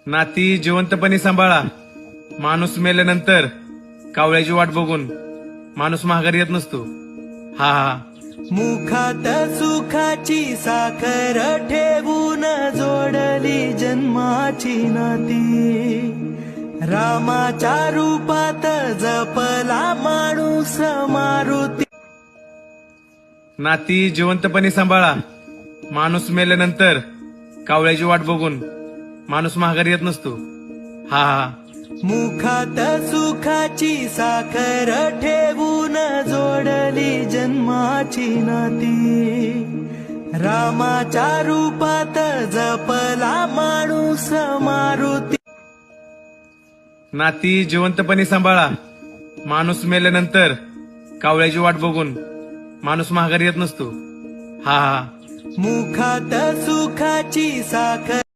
नाती जिवंतपणे सांभाळा. माणूस मेल्यानंतर कावळ्याची वाट बघून माणूस माघारी येत नसतो. हा हा. मुखात सुखाची साखर ठेवून जोडली जन्माची नाती. रामाच्या रूपात जपला माणूस मारुती. नाती जिवंतपणे सांभाळा. माणूस मेल्यानंतर कावळ्याची वाट बघून माणूस माघारी येत नसतो. हा हा. मुखात सुखाची साखर ठेवून जोडली जन्माची नाती. रामाच्या रूपात जपला माणूस मारुती. नाती जिवंतपणे सांभाळा. माणूस मेल्यानंतर कावळ्याची वाट बघून माणूस माघारी येत नसतो. हा हा. मुखात सुखाची साखर